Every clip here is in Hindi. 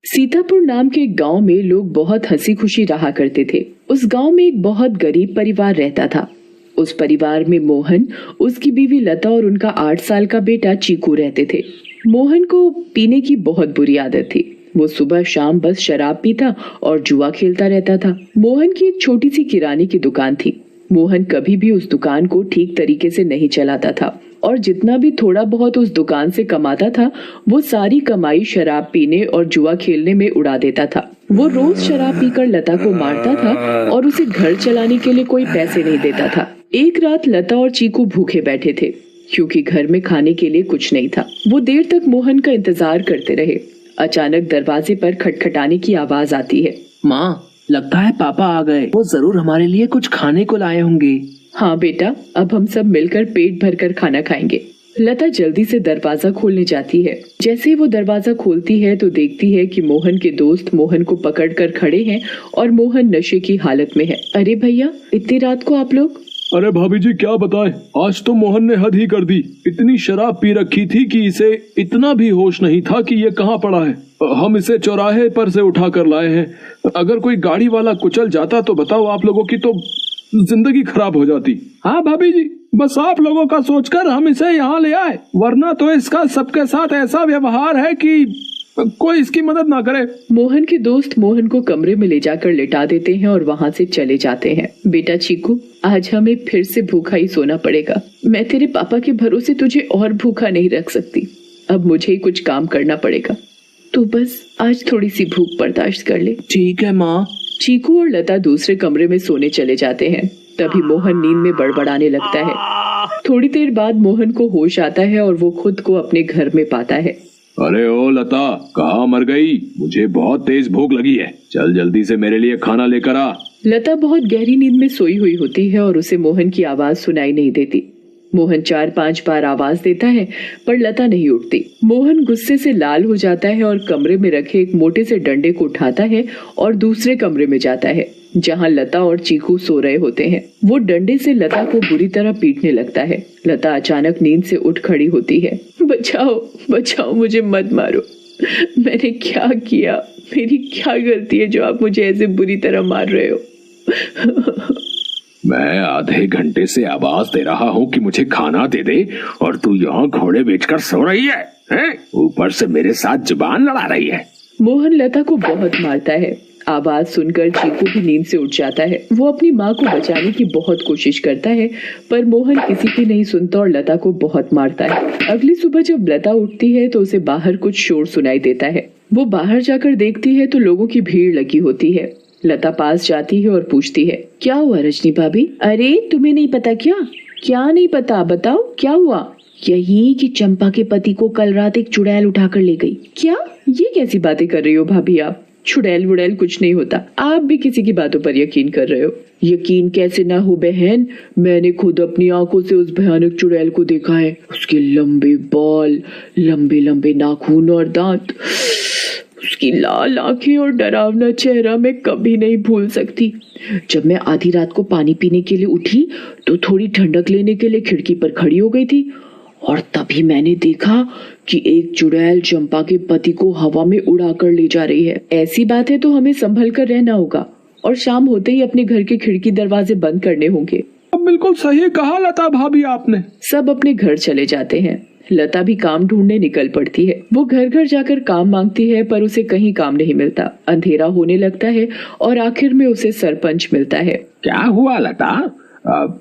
सीतापुर नाम के एक गांव में लोग बहुत हंसी खुशी रहा करते थे। उस गांव में एक बहुत गरीब परिवार रहता था। उस परिवार में मोहन, उसकी बीवी लता और उनका 8 साल का बेटा चीकू रहते थे। मोहन को पीने की बहुत बुरी आदत थी। वो सुबह शाम बस शराब पीता और जुआ खेलता रहता था। मोहन की एक छोटी सी किराने की दुकान थी। मोहन कभी भी उस दुकान को ठीक तरीके से नहीं चलाता था और जितना भी थोड़ा बहुत उस दुकान से कमाता था वो सारी कमाई शराब पीने और जुआ खेलने में उड़ा देता था। वो रोज शराब पीकर लता को मारता था और उसे घर चलाने के लिए कोई पैसे नहीं देता था। एक रात लता और चीकू भूखे बैठे थे क्योंकि घर में खाने के लिए कुछ नहीं था। वो देर तक मोहन का इंतजार करते रहे। अचानक दरवाजे पर खटखटाने की आवाज आती है। माँ, लगता है पापा आ गए। वो जरूर हमारे लिए कुछ खाने को लाए होंगे। हाँ बेटा, अब हम सब मिलकर पेट भरकर खाना खाएंगे। लता जल्दी से दरवाजा खोलने जाती है। जैसे ही वो दरवाजा खोलती है तो देखती है कि मोहन के दोस्त मोहन को पकड़कर खड़े हैं और मोहन नशे की हालत में है। अरे भैया, इतनी रात को आप लोग? अरे भाभी जी, क्या बताएं, आज तो मोहन ने हद ही कर दी। इतनी शराब पी रखी थी कि इसे इतना भी होश नहीं था कि ये कहाँ पड़ा है। हम इसे चौराहे पर से उठा कर लाए हैं। अगर कोई गाड़ी वाला कुचल जाता तो बताओ, आप लोगों की तो जिंदगी खराब हो जाती। हाँ भाभी जी, बस आप लोगों का सोचकर हम इसे यहाँ ले आए, वरना तो इसका सबके साथ ऐसा व्यवहार है कि कोई इसकी मदद ना करे। मोहन के दोस्त मोहन को कमरे में ले जाकर लिटा देते हैं और वहाँ से चले जाते हैं। बेटा चीकू, आज हमें फिर से भूखा ही सोना पड़ेगा। मैं तेरे पापा के भरोसे तुझे और भूखा नहीं रख सकती। अब मुझे ही कुछ काम करना पड़ेगा। तू बस आज थोड़ी सी भूख बर्दाश्त कर ले। ठीक है माँ। चीकू और लता दूसरे कमरे में सोने चले जाते हैं। तभी मोहन नींद में बड़बड़ाने लगता है। थोड़ी देर बाद मोहन को होश आता है और वो खुद को अपने घर में पाता है। अरे ओ लता, कहाँ मर गई? मुझे बहुत तेज भूख लगी है, चल जल्दी से मेरे लिए खाना लेकर आ। लता बहुत गहरी नींद में सोई हुई होती है और उसे मोहन की आवाज सुनाई नहीं देती। मोहन 4-5 बार आवाज देता है पर लता नहीं उठती। मोहन गुस्से से लाल हो जाता है और कमरे में रखे एक मोटे से डंडे को उठाता है और दूसरे कमरे में जाता है जहां लता और चीकू सो रहे होते हैं। वो डंडे से लता को बुरी तरह पीटने लगता है। लता अचानक नींद से उठ खड़ी होती है। बचाओ बचाओ, मुझे मत मारो। मैंने क्या किया? मेरी क्या गलती है जो आप मुझे ऐसे बुरी तरह मार रहे हो? मैं आधे घंटे से आवाज दे रहा हूँ कि मुझे खाना दे दे और तू यहाँ घोड़े बेचकर सो रही है, हैं? ऊपर से मेरे साथ जुबान लड़ा रही है। मोहन लता को बहुत मारता है। आवाज सुनकर चीकू भी नींद से उठ जाता है। वो अपनी माँ को बचाने की बहुत कोशिश करता है पर मोहन किसी की नहीं सुनता और लता को बहुत मारता है। अगली सुबह जब लता उठती है तो उसे बाहर कुछ शोर सुनाई देता है। वो बाहर जाकर देखती है तो लोगों की भीड़ लगी होती है। लता पास जाती है और पूछती है, क्या हुआ रजनी भाभी? अरे तुम्हें नहीं पता क्या? क्या नहीं पता, बताओ क्या हुआ? यही कि चंपा के पति को कल रात एक चुड़ैल उठाकर ले गई। क्या? ये कैसी बातें कर रही हो भाभी आप? चुड़ैल वुड़ैल कुछ नहीं होता। आप भी किसी की बातों पर यकीन कर रहे हो। यकीन कैसे ना हो बहन, मैंने खुद अपनी आंखों से उस भयानक चुड़ैल को देखा है। उसके लंबे बाल, लंबे लंबे नाखून और दांत, उसकी लाल आंखें और डरावना चेहरा मैं कभी नहीं भूल सकती। जब मैं आधी रात को पानी पीने के लिए उठी तो थोड़ी ठंडक लेने के लिए खिड़की पर खड़ी हो गई थी और तभी मैंने देखा कि एक चुड़ैल चंपा के पति को हवा में उड़ाकर ले जा रही है। ऐसी बात है तो हमें संभल कर रहना होगा और शाम होते ही अपने घर के खिड़की दरवाजे बंद करने होंगे। अब बिल्कुल सही कहा लता भाभी आपने। सब अपने घर चले जाते हैं। लता भी काम ढूंढने निकल पड़ती है। वो घर घर जाकर काम मांगती है पर उसे कहीं काम नहीं मिलता। अंधेरा होने लगता है और आखिर में उसे सरपंच मिलता है। क्या हुआ लता,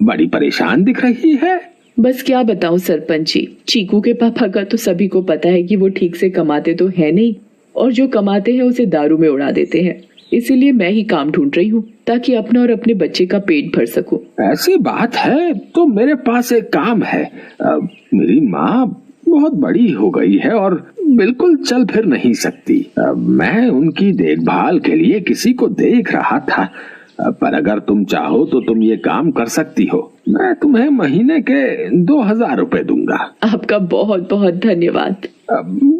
बड़ी परेशान दिख रही है? बस क्या बताऊं सरपंच जी, चीकू के पापा का तो सभी को पता है कि वो ठीक से कमाते तो है नहीं और जो कमाते हैं उसे दारू में उड़ा देते हैं। इसीलिए मैं ही काम ढूंढ रही हूँ ताकि अपना और अपने बच्चे का पेट भर सकूं। ऐसी बात है तो मेरे पास एक काम है। मेरी माँ बहुत बड़ी हो गई है और बिल्कुल चल फिर नहीं सकती। मैं उनकी देखभाल के लिए किसी को देख रहा था, पर अगर तुम चाहो तो तुम ये काम कर सकती हो। मैं तुम्हें महीने के 2000 रुपए दूंगा। आपका बहुत बहुत धन्यवाद।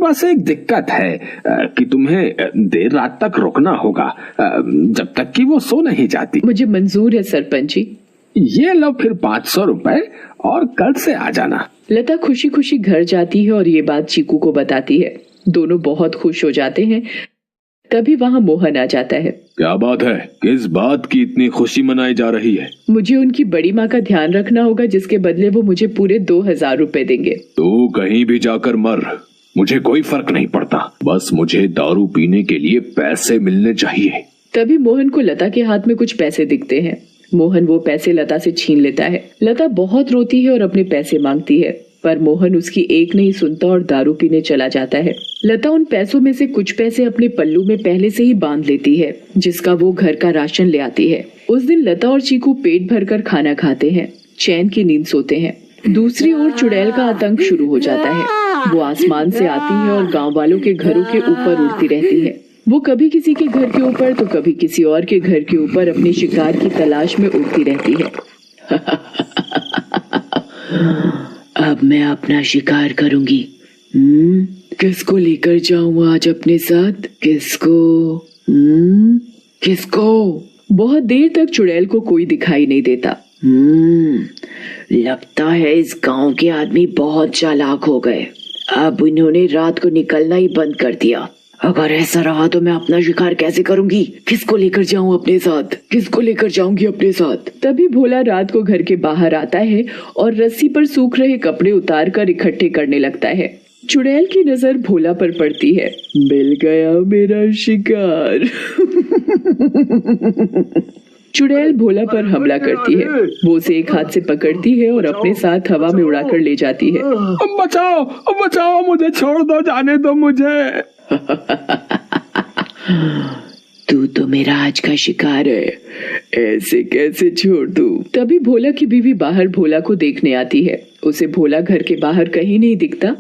बस एक दिक्कत है कि तुम्हें देर रात तक रुकना होगा, जब तक कि वो सो नहीं जाती। मुझे मंजूर है सरपंच जी, ये लो फिर 500 रुपए और कल से आ जाना। लता खुशी खुशी घर जाती है और ये बात चीकू को बताती है। दोनों बहुत खुश हो जाते हैं। तभी वहाँ मोहन आ जाता है। क्या बात है, किस बात की इतनी खुशी मनाई जा रही है? मुझे उनकी बड़ी माँ का ध्यान रखना होगा, जिसके बदले वो मुझे पूरे 2000 रुपए देंगे। तू कहीं भी जाकर मर, मुझे कोई फर्क नहीं पड़ता, बस मुझे दारू पीने के लिए पैसे मिलने चाहिए। तभी मोहन को लता के हाथ में कुछ पैसे दिखते हैं। मोहन वो पैसे लता से छीन लेता है। लता बहुत रोती है और अपने पैसे मांगती है, पर मोहन उसकी एक नहीं सुनता और दारू पीने चला जाता है। लता उन पैसों में से कुछ पैसे अपने पल्लू में पहले से ही बांध लेती है, जिसका वो घर का राशन ले आती है। उस दिन लता और चीकू पेट भरकर खाना खाते हैं, चैन की नींद सोते हैं। दूसरी ओर चुड़ैल का आतंक शुरू हो जाता है। वो आसमान से आती है और गांव वालों के घरों के ऊपर उड़ती रहती है। वो कभी किसी के घर के ऊपर तो कभी किसी और के घर के ऊपर अपने शिकार की तलाश में उड़ती रहती है। अब मैं अपना शिकार करूंगी। किसको लेकर जाऊं आज अपने साथ? किसको? बहुत देर तक चुड़ैल को कोई दिखाई नहीं देता। लगता है इस गांव के आदमी बहुत चालाक हो गए। अब इन्होंने रात को निकलना ही बंद कर दिया। अगर ऐसा रहा तो मैं अपना शिकार कैसे करूंगी? किसको लेकर जाऊं अपने साथ? किसको लेकर जाऊंगी अपने साथ? तभी भोला रात को घर के बाहर आता है और रस्सी पर सूख रहे कपड़े उतार कर इकट्ठे करने लगता है। चुड़ैल की नजर भोला पर पड़ती है। मिल गया मेरा शिकार। चुड़ैल भोला पर हमला करती है। वो उसे एक हाथ से पकड़ती है और अपने साथ हवा में उड़ाकर ले जाती है। बचाओ, बचाओ, मुझे छोड़ दो, जाने दो मुझे। तू तो मेरा आज का शिकार है, ऐसे कैसे छोड़ दूं? तभी भोला की बीवी बाहर भोला को देखने आती है। उसे भोला घर के बाहर कहीं नहीं दिखता,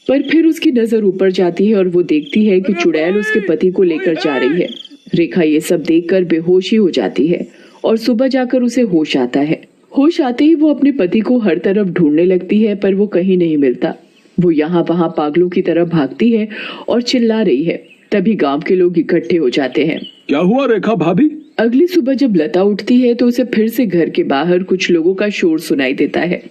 पर फिर उसकी नजर ऊपर जाती है और वो देखती है कि चुड़ैल उसके पति को लेकर जा रही है। रेखा ये सब देखकर बेहोश ही हो जाती है और सुबह जाकर उसे होश आता है। होश आते ही वो अपने पति को हर तरफ ढूंढने लगती है, पर वो कहीं नहीं मिलता। वो यहाँ वहाँ पागलों की तरह भागती है और चिल्ला रही है। तभी गांव के लोग इकट्ठे हो जाते हैं। क्या हुआ रेखा भाभी? अगली सुबह जब लता उठती है तो उसे फिर से घर के बाहर कुछ लोगों का शोर सुनाई देता है।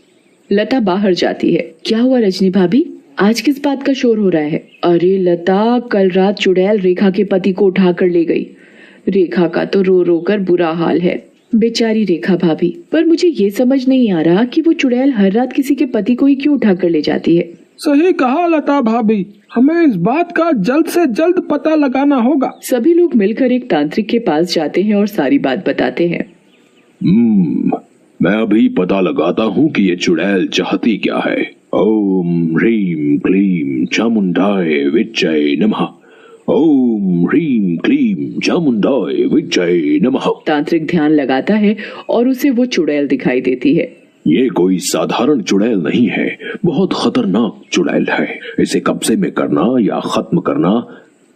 लता बाहर जाती है। क्या हुआ रजनी भाभी, आज किस बात का शोर हो रहा है? अरे लता, कल रात चुड़ैल रेखा के पति को उठा कर ले गई। रेखा का तो रो रो कर बुरा हाल है। बेचारी रेखा भाभी। पर मुझे ये समझ नहीं आ रहा कि वो चुड़ैल हर रात किसी के पति को ही क्यों उठा कर ले जाती है। सही कहा लता भाभी, हमें इस बात का जल्द से जल्द पता लगाना होगा। सभी लोग मिलकर एक तांत्रिक के पास जाते हैं और सारी बात बताते हैं। मैं अभी पता लगाता हूँ कि ये चुड़ैल चाहती क्या है। ओम ह्रीम क्लीम चामुंडाय विच्चय नमः। ओम ह्रीम क्लीम चामुंडाय विच्चय नमः। तांत्रिक ध्यान लगाता है और उसे वो चुड़ैल दिखाई देती है। ये कोई साधारण चुड़ैल नहीं है, बहुत खतरनाक चुड़ैल है। इसे कब्जे में करना या खत्म करना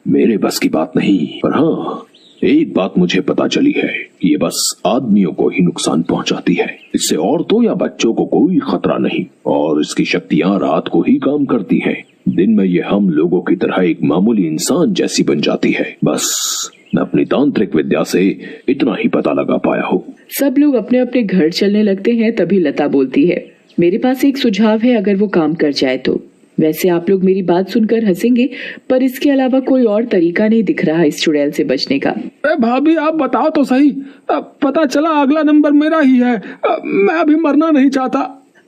मेरे बस की बात नहीं। पर हाँ, एक बात मुझे पता चली है कि ये बस आदमियों को ही नुकसान पहुंचाती है। इससे औरतों या बच्चों को कोई खतरा नहीं और इसकी शक्तियां रात को ही काम करती हैं। दिन में ये हम लोगों की तरह एक मामूली इंसान जैसी बन जाती है। बस मैं अपनी तांत्रिक विद्या से इतना ही पता लगा पाया हूँ। सब लोग अपने अपने घर चलने लगते हैं। तभी लता बोलती है, मेरे पास एक सुझाव है, अगर वो काम कर जाए तो। वैसे आप लोग मेरी बात सुनकर हंसेंगे, पर इसके अलावा कोई और तरीका नहीं दिख रहा इस चुड़ैल से बचने का। भाभी आप बताओ तो सही। पता चला अगला नंबर मेरा ही है। मैं अभी मरना नहीं चाहता।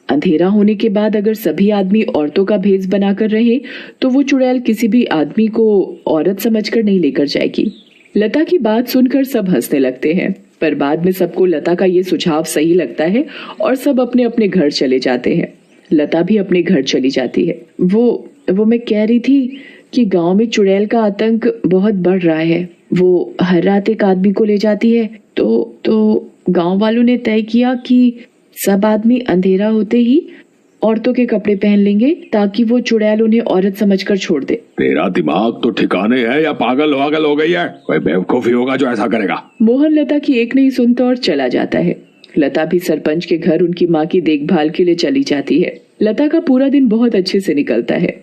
अंधेरा होने के बाद अगर सभी आदमी औरतों का भेष बनाकर रहे तो वो चुड़ैल किसी भी आदमी को औरत समझकर नहीं लेकर जाएगी। लता की बात सुनकर सब हंसने लगते हैं, पर बाद में सबको लता का ये सुझाव सही लगता है और सब अपने अपने घर चले जाते हैं। लता भी अपने घर चली जाती है। वो मैं कह रही थी कि गांव में चुड़ैल का आतंक बहुत बढ़ रहा है। वो हर रात एक आदमी को ले जाती है। तो गांव वालों ने तय किया कि सब आदमी अंधेरा होते ही औरतों के कपड़े पहन लेंगे ताकि वो चुड़ैल उन्हें औरत समझकर छोड़ दे। तेरा दिमाग तो ठिकाने है या पागल हो गई है? कोई बेवकूफी होगा जो ऐसा करेगा। मोहन लता की एक नहीं सुनता और चला जाता है। लता भी सरपंच के घर उनकी माँ की देखभाल के लिए चली जाती है। लता का पूरा दिन बहुत अच्छे से निकलता है।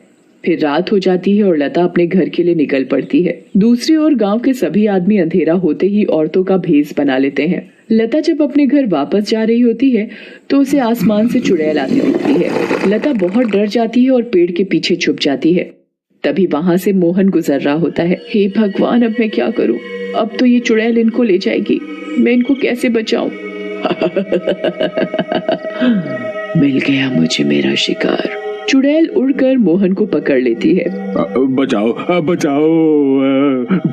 फिर रात हो जाती है और लता अपने घर के लिए निकल पड़ती है। दूसरी ओर गांव के सभी आदमी अंधेरा होते ही औरतों का भेष बना लेते हैं। लता जब अपने घर वापस जा रही होती है तो उसे आसमान से चुड़ैल आती दिखती है। लता बहुत डर जाती है और पेड़ के पीछे छुप जाती है। तभी वहां से मोहन गुजर रहा होता है। हे भगवान, अब मैं क्या करूं? अब तो ये चुड़ैल इनको ले जाएगी, मैं इनको कैसे बचाऊं? मिल गया मुझे मेरा शिकार। चुड़ैल उड़कर मोहन को पकड़ लेती है। बचाओ बचाओ,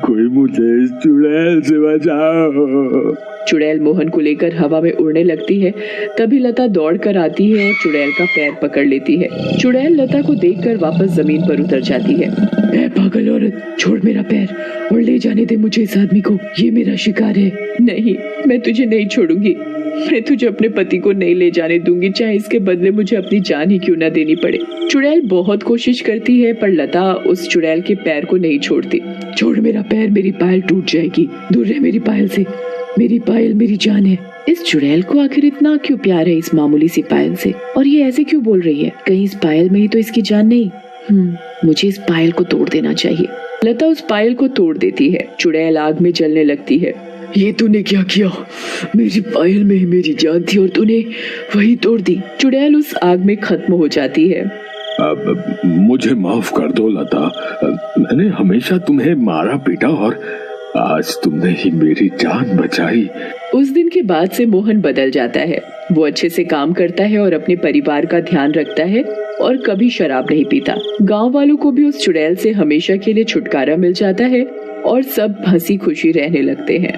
कोई मुझे इस चुड़ैल से बचाओ। चुड़ैल मोहन को लेकर हवा में उड़ने लगती है। तभी लता दौड़ कर आती है और चुड़ैल का पैर पकड़ लेती है। चुड़ैल लता को देखकर वापस जमीन पर उतर जाती है। ए पागल औरत, छोड़ मेरा पैर और ले जाने दे मुझे इस आदमी को, ये मेरा शिकार है। नहीं, मैं तुझे नहीं छोड़ूंगी। मैं तुझे अपने पति को नहीं ले जाने दूंगी, चाहे इसके बदले मुझे अपनी जान ही क्यों ना देनी पड़े। चुड़ैल बहुत कोशिश करती है पर लता उस चुड़ैल के पैर को नहीं छोड़ती। छोड़ मेरा पैर, मेरी पायल टूट जाएगी, दूर रह मेरी पायल से, मेरी पायल मेरी जान है। इस चुड़ैल को आखिर इतना क्यों प्यार है इस मामूली सी पायल से, और ये ऐसे क्यों बोल रही है? कहीं इस पायल में ही तो इसकी जान नहीं? मुझे इस पायल को तोड़ देना चाहिए। लता उस पायल को तोड़ देती है। चुड़ैल आग में जलने लगती है। ये तूने क्या किया? मेरी पायल में ही मेरी जान थी और तूने वही तोड़ दी। चुड़ैल उस आग में खत्म हो जाती है। मुझे माफ कर दो लता, मैंने हमेशा तुम्हें मारा पीटा और आज तुमने ही मेरी जान बचाई। उस दिन के बाद से मोहन बदल जाता है। वो अच्छे से काम करता है और अपने परिवार का ध्यान रखता है और कभी शराब नहीं पीता। गांव वालों को भी उस चुड़ैल से हमेशा के लिए छुटकारा मिल जाता है और सब हंसी खुशी रहने लगते हैं।